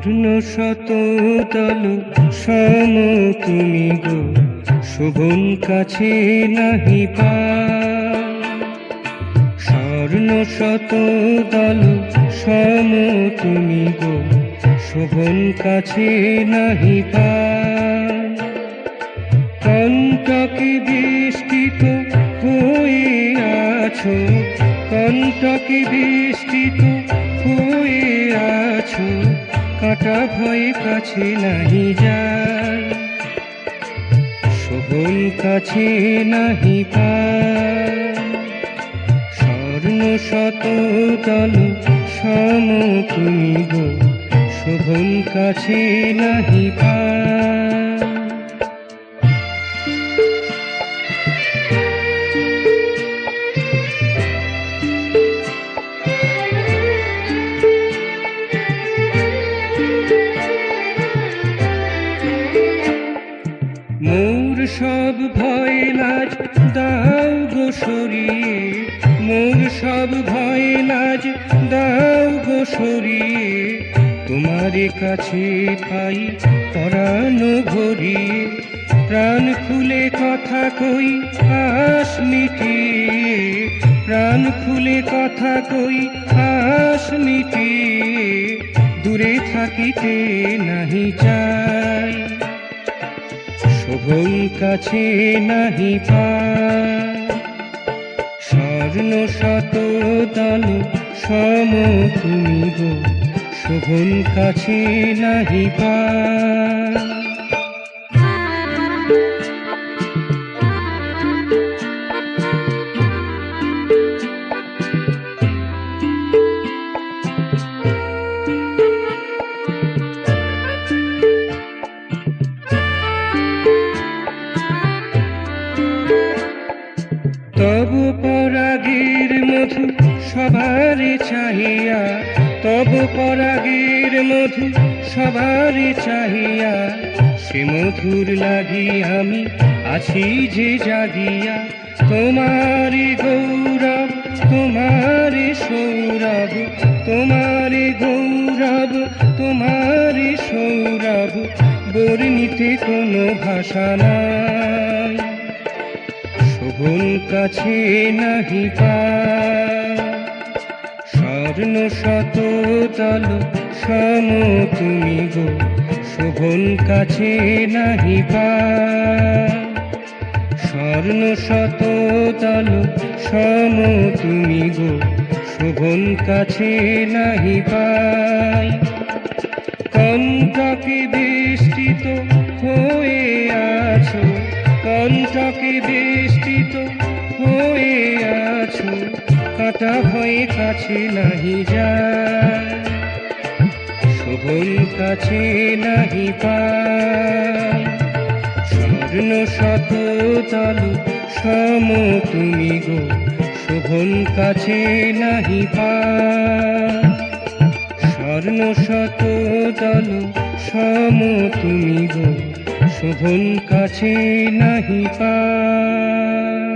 স্বর্ণ শতদল সম তুমি গো, শোভন কাছে নাহি পাই। স্বর্ণ শতদল সম তুমি গো, শোভন কাছে নাহি পাই। কণ্টকে বেষ্টিত হয়ে আছো, কণ্টকে বেষ্টিত হয়ে আছো, কাঁটা ভয়ে কাছে নাহি যায়। শোভন কাছে নাহি পাই। স্বর্ণ শতদল সম তুমি গো, শোভন কাছে নাহি পাই। মোর সব ভয় লাজ দাও গো সরিয়ে, মোর সব ভয় লাজ দাও গো সরিয়ে, তোমারে কাছে পাই পরাণ ভরিয়ে। প্রাণ খুলে কথা কই আশ মিটিয়ে, প্রাণ খুলে কথা কই আশ মিটিয়ে, দূরে থাকিতে নাহি চাই। শোভন কাছে নাহি পাই। স্বর্ণ শতদল সম তুমি গো, শোভন কাছে নাহি পাই। তব পরাগের মধু সবারে চাহিয়া, তব পরাগের মধু সবারে চাহিয়া, সে মধুর লাগি আমি আছি যে জাগিয়া। তোমারে গৌরব তোমারে সৌরভ, তোমারে গৌরব তোমারে সৌরভ, বর্ণিতে কোনো ভাষা নাই। শোভন কাছে নাহি পাই। স্বর্ণ শতদল সম তুমি গো, শোভন কাছে নাহি পাই। স্বর্ণ শতদল সম তুমি গো, শোভন কাছে নাহি পাই। কণ্টকে বেষ্টিত হয়ে আছো, কণ্টকে বেষ্টিত হয়ে আছো, কাঁটা ভয়ে কাছে নাহি যায়। শোভন কাছে নাহি পাই। স্বর্ণ শতদল সম তুমি গো, শোভন কাছে নাহি পাই। স্বর্ণ শতদল সম তুমি গো, শোভন কাছে নাহি পাই।